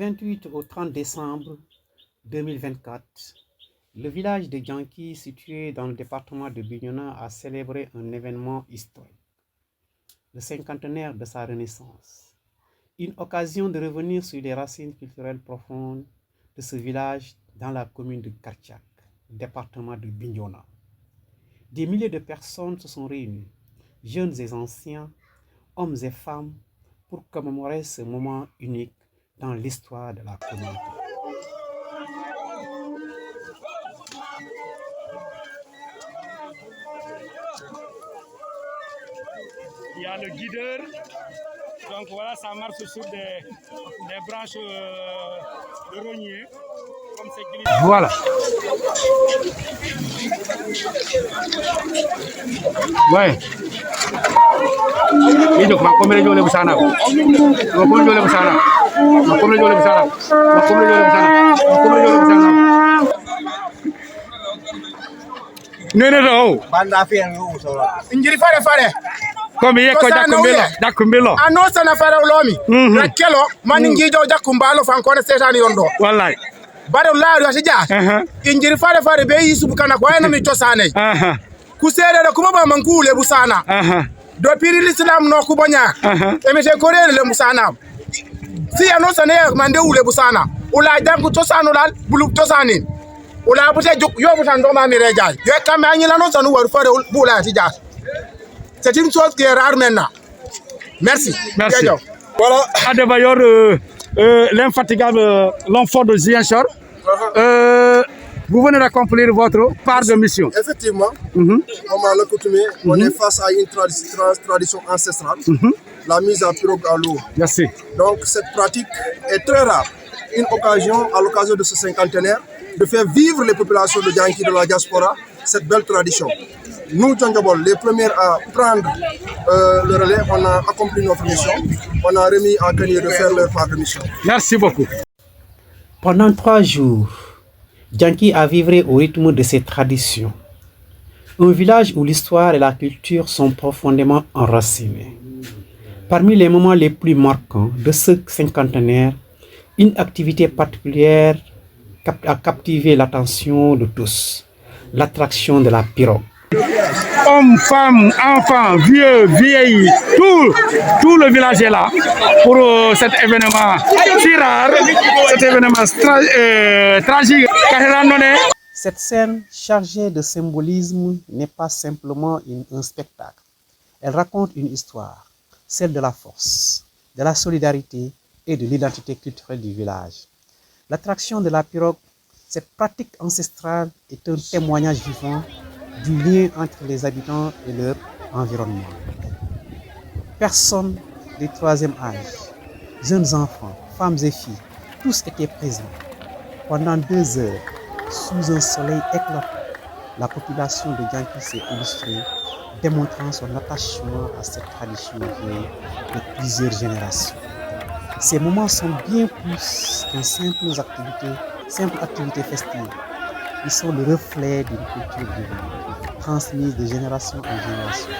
28 au 30 décembre 2024, le village de Dianki, situé dans le département de Bignona, a célébré un événement historique, le cinquantenaire de sa renaissance. Une occasion de revenir sur les racines culturelles profondes de ce village dans la commune de Kartiak, département de Bignona. Des milliers de personnes se sont réunies, jeunes et anciens, hommes et femmes, pour commémorer ce moment unique dans l'histoire de la communauté. Il y a le guideur, donc voilà, ça marche sur des branches de rognier. Comme c'est voilà. Ouais. Il donc ma comme les jolé busana. Ma comme jolé busana. Ma comme jolé busana. Ma comme jolé busana. Ma comme jolé busana. Non. Banda fiang lu so. Injiri fare. Comme yeko jakumbelo. Anosa na fara ulomi. Na kelo maningijo jakumbalo fankone setani yondo. Wallahi. Bare laari wasi ja. Injiri fare be yisu bukana kwa na mi tosane. Kusere da kuma ba mankule busana. Do piri l'islam no kubonya. Emete korele le busana. Si anosa ne mande ule busana. Ula dangu tosano dal bulu tosani. Ula bute yo busando ma mi reja. Yo kambe anyila no sanu waru fare bula ti ja. C'est une chose qui est rare maintenant. Merci. Voilà. Adebayor, l'infatigable, l'enfant de Ziguinchor. Vous venez d'accomplir votre part de mission. Effectivement, comme à l'accoutumée, on est face à une tradition ancestrale, la mise à pirogue à l'eau. Merci. Donc cette pratique est très rare. Une occasion, à l'occasion de ce cinquantenaire, de faire vivre les populations de Dianki de la diaspora cette belle tradition. Nous, Djangabol, les premiers à prendre le relais, on a accompli notre mission. On a remis à Kanye de faire leur part de mission. Merci beaucoup. Pendant 3 jours, Dianki a vivré au rythme de ses traditions. Un village où l'histoire et la culture sont profondément enracinées. Parmi les moments les plus marquants de ce cinquantenaire, une activité particulière a captivé l'attention de tous, l'attraction de la pirogue. Hommes, femmes, enfants, vieux, vieilles, tout le village est là pour cet événement si rare, cet événement tragique. Cette scène chargée de symbolisme n'est pas simplement un spectacle. Elle raconte une histoire, celle de la force, de la solidarité et de l'identité culturelle du village. L'attraction de la pirogue, cette pratique ancestrale, est un témoignage vivant du lien entre les habitants et leur environnement. Personnes du 3e âge, jeunes enfants, femmes et filles, tous étaient présents. Pendant 2 heures, sous un soleil éclatant, la population de Dianki s'est illustrée, démontrant son attachement à cette tradition vieille de plusieurs générations. Ces moments sont bien plus qu'une simple activité festive. Ils sont le reflet d'une culture vivante, transmise de génération en génération.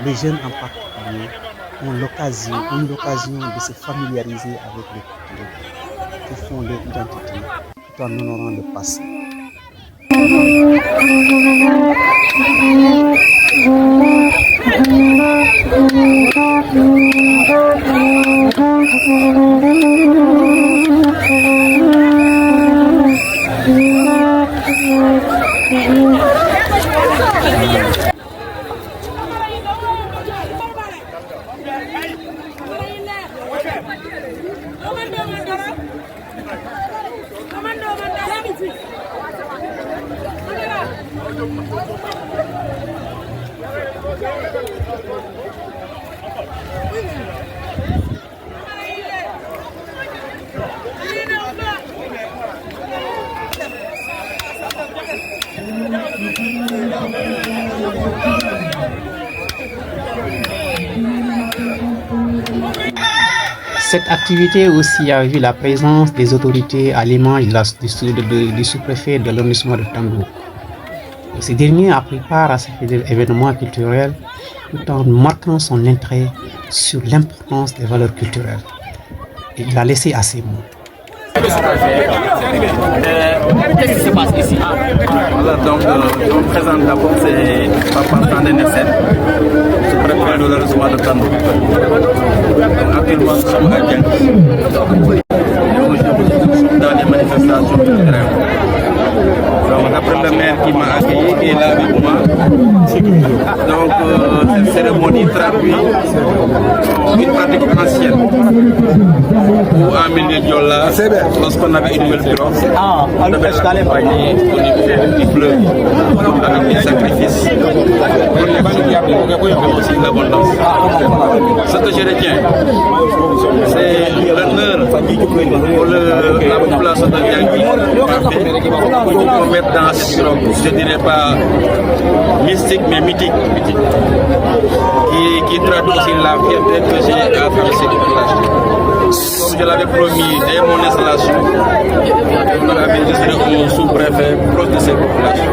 Les jeunes en particulier ont eu l'occasion de se familiariser avec les cultures qui font leur identité tout en honorant le passé. Cette activité aussi a vu la présence des autorités à l'image du sous-préfet de l'arrondissement de Tambour. Ce dernier a pris part à cet événement culturel tout en marquant son intérêt sur l'importance des valeurs culturelles. Et il a laissé à ces mots: Qu'est-ce qui se passe ici? Voilà, donc je me présente d'abord, c'est Papa Sandé Nessen, sous-préfet de l'arrondissement de Kano. Actuellement, nous sommes à Dieng. Dans les manifestations de grève. Donc, après le maire qui m'a accueilli, qui est là avec moi. Donc, cette cérémonie traduit une pratique ancienne où en milieu de Yola, lorsqu'on avait une nouvelle pirogue, on devait l'accompagner au niveau du fleuve avec des sacrifices pour les aussi l'abondance. Ce que je retiens, c'est l'honneur pour la population de Yangui pour mettre dans cette pirogue, je ne dirais pas mystique mais mythique, qui traduit aussi la fierté que j'ai à travers cette population. Comme je l'avais promis dès mon installation, je serai au sous-préfet proche de ces populations.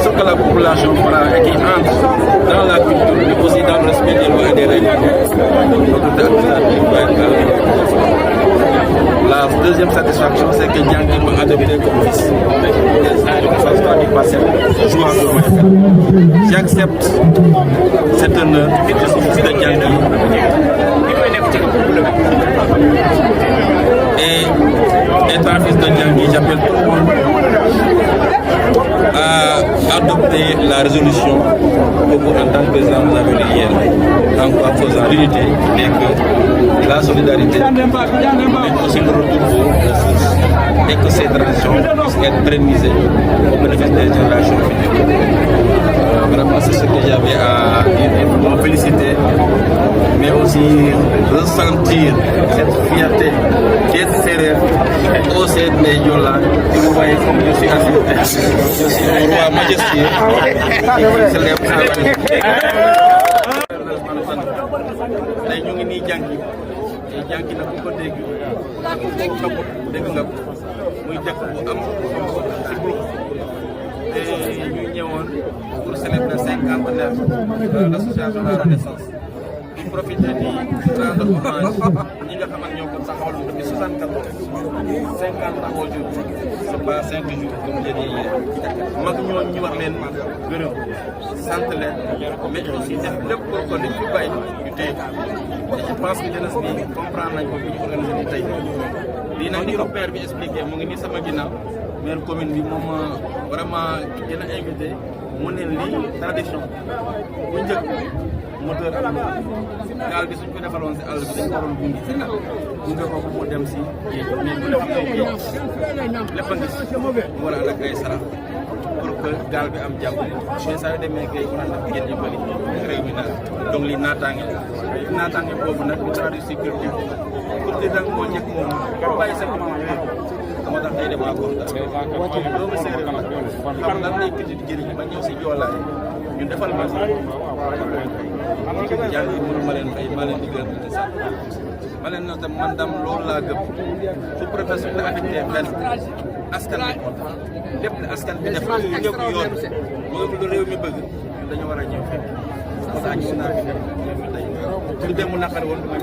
Ce que la population fera et qui entre dans la culture, mais aussi dans le respect des lois et des règles. La deuxième satisfaction, c'est que Diangui m'a adopté comme fils. J'accepte cet honneur, je suis fils de Diangui. Et étant fils de Diangui, j'appelle tout le monde à adopter la résolution que vous, en tant que président, vous avez dit hier, en faisant l'unité et que la solidarité, mais aussi le retour aux ressources, et que ces transitions puissent être pérennisées au bénéfice des générations futures. Vraiment, c'est ce que j'avais à dire, pour me féliciter, mais aussi ressentir cette fierté d'être sérieux au sein des Yola. Et vous voyez comme je suis assis, je suis un roi majestueux qui célèbre sa valeur. Tey ñu ngi nii Diangui te Diangui nag ku ko dégg dégg nga muy jàkk bu am ci groupe te ñu ñëwoon pour célébrer 50 de l'association de la Renaissance. di profiter di rendre hommage ñi nga xamante ñoo ko taxawal depuis 74 50 ans aujourd'hui c'est pas 5 jours comme je dis hier mag ñooñu ñu wax leen gërëm sant leen mais aussi def lépp loo ko ne fi bàyyi ñu téye je pense que jeunesse bi comprendre nañ ko bi ñu organisé ni tey lii nag ni ko père bi expliqué mu ngi nii sama ginnaaw maire commune bi moom vraiment gën a invité mu ne lii tradition bu njëkk moteur am gaal bi suñ ko defaloon si àll bi dañ ko waroon gunge ko mu dem si géej mais bu def ay géej lépp a ngi si mu war a ànd ak ay sarax pour que gaal bi am jàmm mais saa yu demee géej mu naan def géej yu bëri réew mi nag donc li naataange boobu nag ñu traduit si culture nag moo njëkk moom bàyyi sa moo tax tey damaa kontaan doomu séeréer xam lan lay culture di jëriñ ba ñëw si joolaay ñu defal ma si Diangui mënu ma leen fay maa leen di gërëm di sant ma leen na tam man dam loolu laa gëm su professeur la affecté benn askan bi lépp ne askan bi def ñu ñëpp yoon moo ko réew mi bëgg dañu war a ñëw fekk moo tax ñu naa fi def tey su dem mu naqari woon dem nañ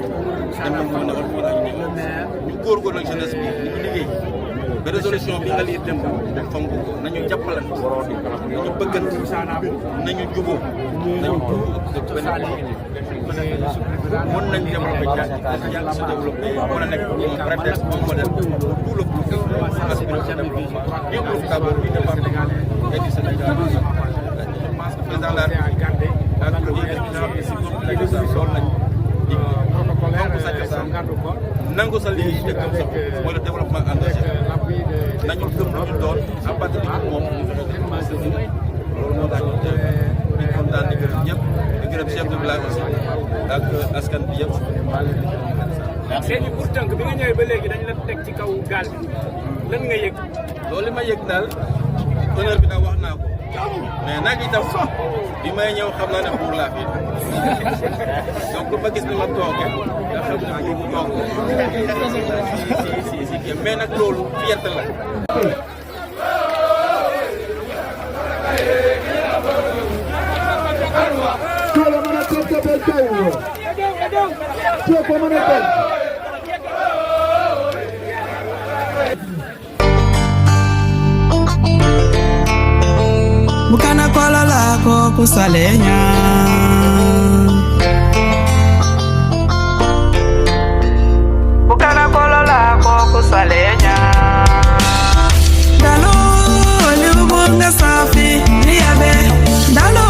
mën a war mën a ñu góorgóorlu ak jeunesse bi ñu liggéey ba résolution bi nga lii dem fonk ko nañu jàppalante nañu bëggante nañu jubóo nañu benn mën nañ développé Diangui se développé mën a nekk un prétexte un modèle pour tout le groupe aspiration de développement bien profitable du département et du Sénégal. Je pense que président la République ak premier président bi si groupe la gis loolu lañ di fonk sa cosaan nangu sa liggéey te gëm sa bopp mooy le développement endogène nañu gëm lu ñu doon à partir de moom ñu fexe loolu moo tax ñu teew di kontaan di gërëm ñëpp di gërëm chef de village aussi ak askan bi yëpp. léegi pour tënk bi nga ñëwee ba léegi dañ la teg ci kaw gaal bi lan nga yëg. loolu li ma yëg daal honneur bi nag wax naa ko mais nag itam bi may ñëw xam naa ne buur laa fi donc ba gis ni ma toogee nga xam ne buur bu toog si mais nag loolu fierté la. bukana kola lako kusalenya bukana kola lako kusalenya dalo libunga safi niabe dalo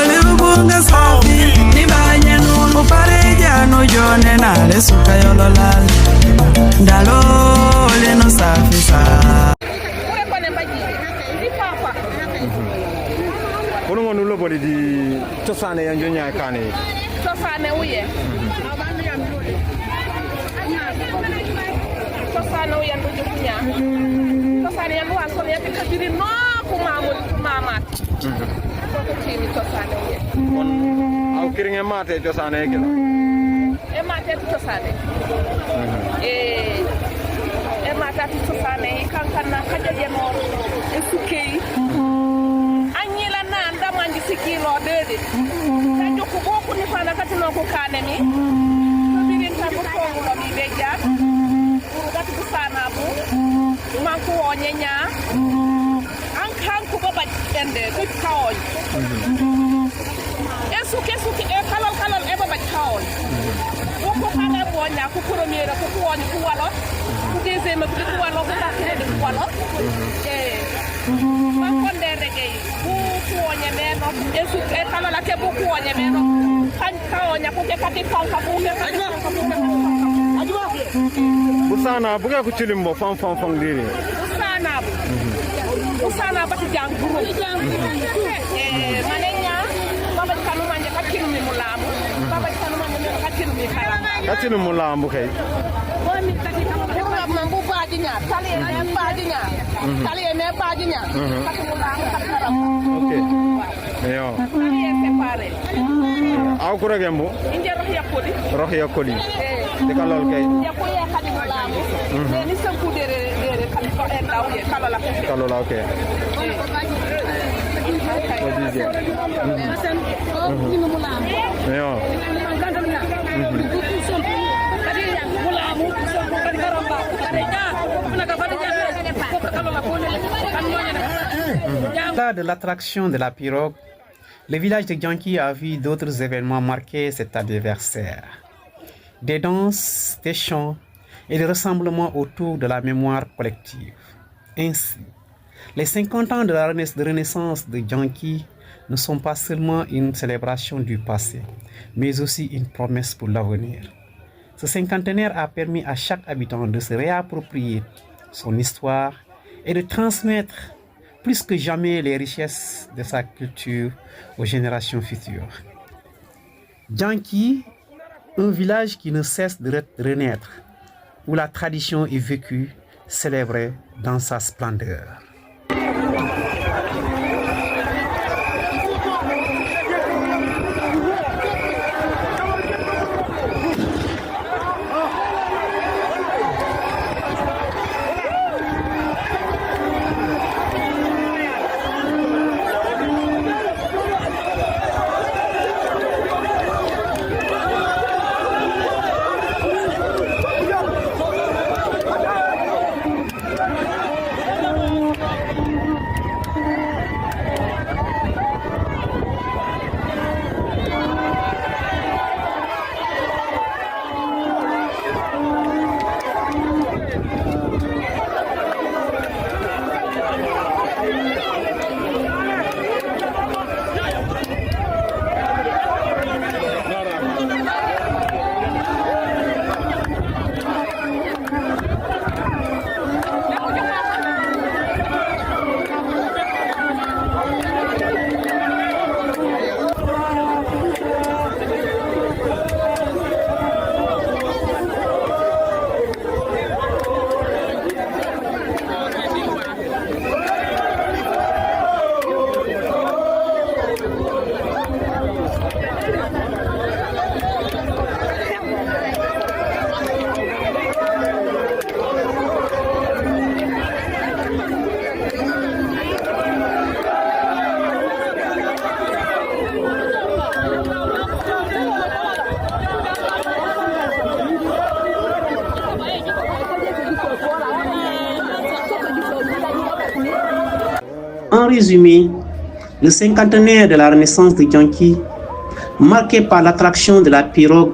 libunga safi nibanyanu upareja no jone na lesuka yololal dalo leno safi sa Kono ngono lo bodi di tosane ya nyonya kane. Tosane uye. Tosane uye ndugu kunya. Tosane ya luwa so ya tikadiri no kumamu mama. Ko timi tosane uye. Au kiringe mate tosane kila. E mate tosane. E mate tosane kankana kajaje no esukei. Sikilo dede tanjo kuboku ni fana kati no ko kanemi to birin tabu ko lo mi beja uru gati bu sana bu man ko onyenya an kan ko baba dende ko kaon esuke e kalal e baba kaon ko kana bo nya ko premier ko woni ko walo ko deuxième ko walo ko ta de ko walo man ko dere gay kuonye meno esu etalo la ke buku onye meno kan ka onya ko ke kati kan ka buku ajwa Busana buga ku chilimbo fam diri. Busana ba ti janguru manenya baba kanu manje ka kinu mulamu baba kanu manje ka kinu mi kala Ka kinu mulamu kay woni tati ka mambu baadinya tali ne baadinya tali ne baadinya ka mulamu ka kala Okay. Yo. Aw ko ragembo? Inje rohya koli. De kalol kay. Ya ko ya kadi malamu. Ni sanku dere kadi ko en daw ye kala ke. Kalola okay. Yo. Au-delà de l'attraction de la pirogue, le village de Djanki a vu d'autres événements marquer cet anniversaire. Des danses, des chants et des rassemblements autour de la mémoire collective. Ainsi, les 50 ans de la renaissance de Djanki ne sont pas seulement une célébration du passé, mais aussi une promesse pour l'avenir. Ce cinquantenaire a permis à chaque habitant de se réapproprier son histoire et de transmettre plus que jamais les richesses de sa culture aux générations futures. Djanki, un village qui ne cesse de renaître, où la tradition est vécue, célébrée dans sa splendeur. En résumé, Le cinquantenaire de la renaissance de Djanki, marqué par l'attraction de la pirogue,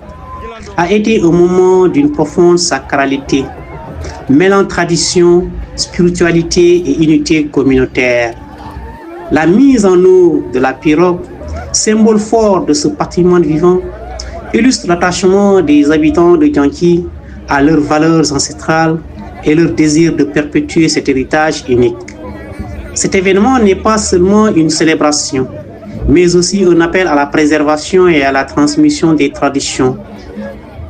a été un moment d'une profonde sacralité, mêlant tradition, spiritualité et unité communautaire. La mise en eau de la pirogue, symbole fort de ce patrimoine vivant, illustre l'attachement des habitants de Djanki à leurs valeurs ancestrales et leur désir de perpétuer cet héritage unique. Cet événement n'est pas seulement une célébration, mais aussi un appel à la préservation et à la transmission des traditions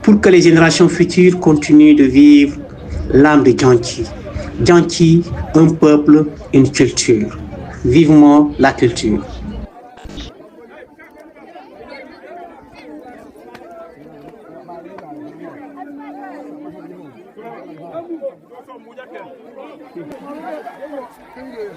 pour que les générations futures continuent de vivre l'âme de Djanki. Djanki, un peuple, une culture. Vivement la culture. Thank you.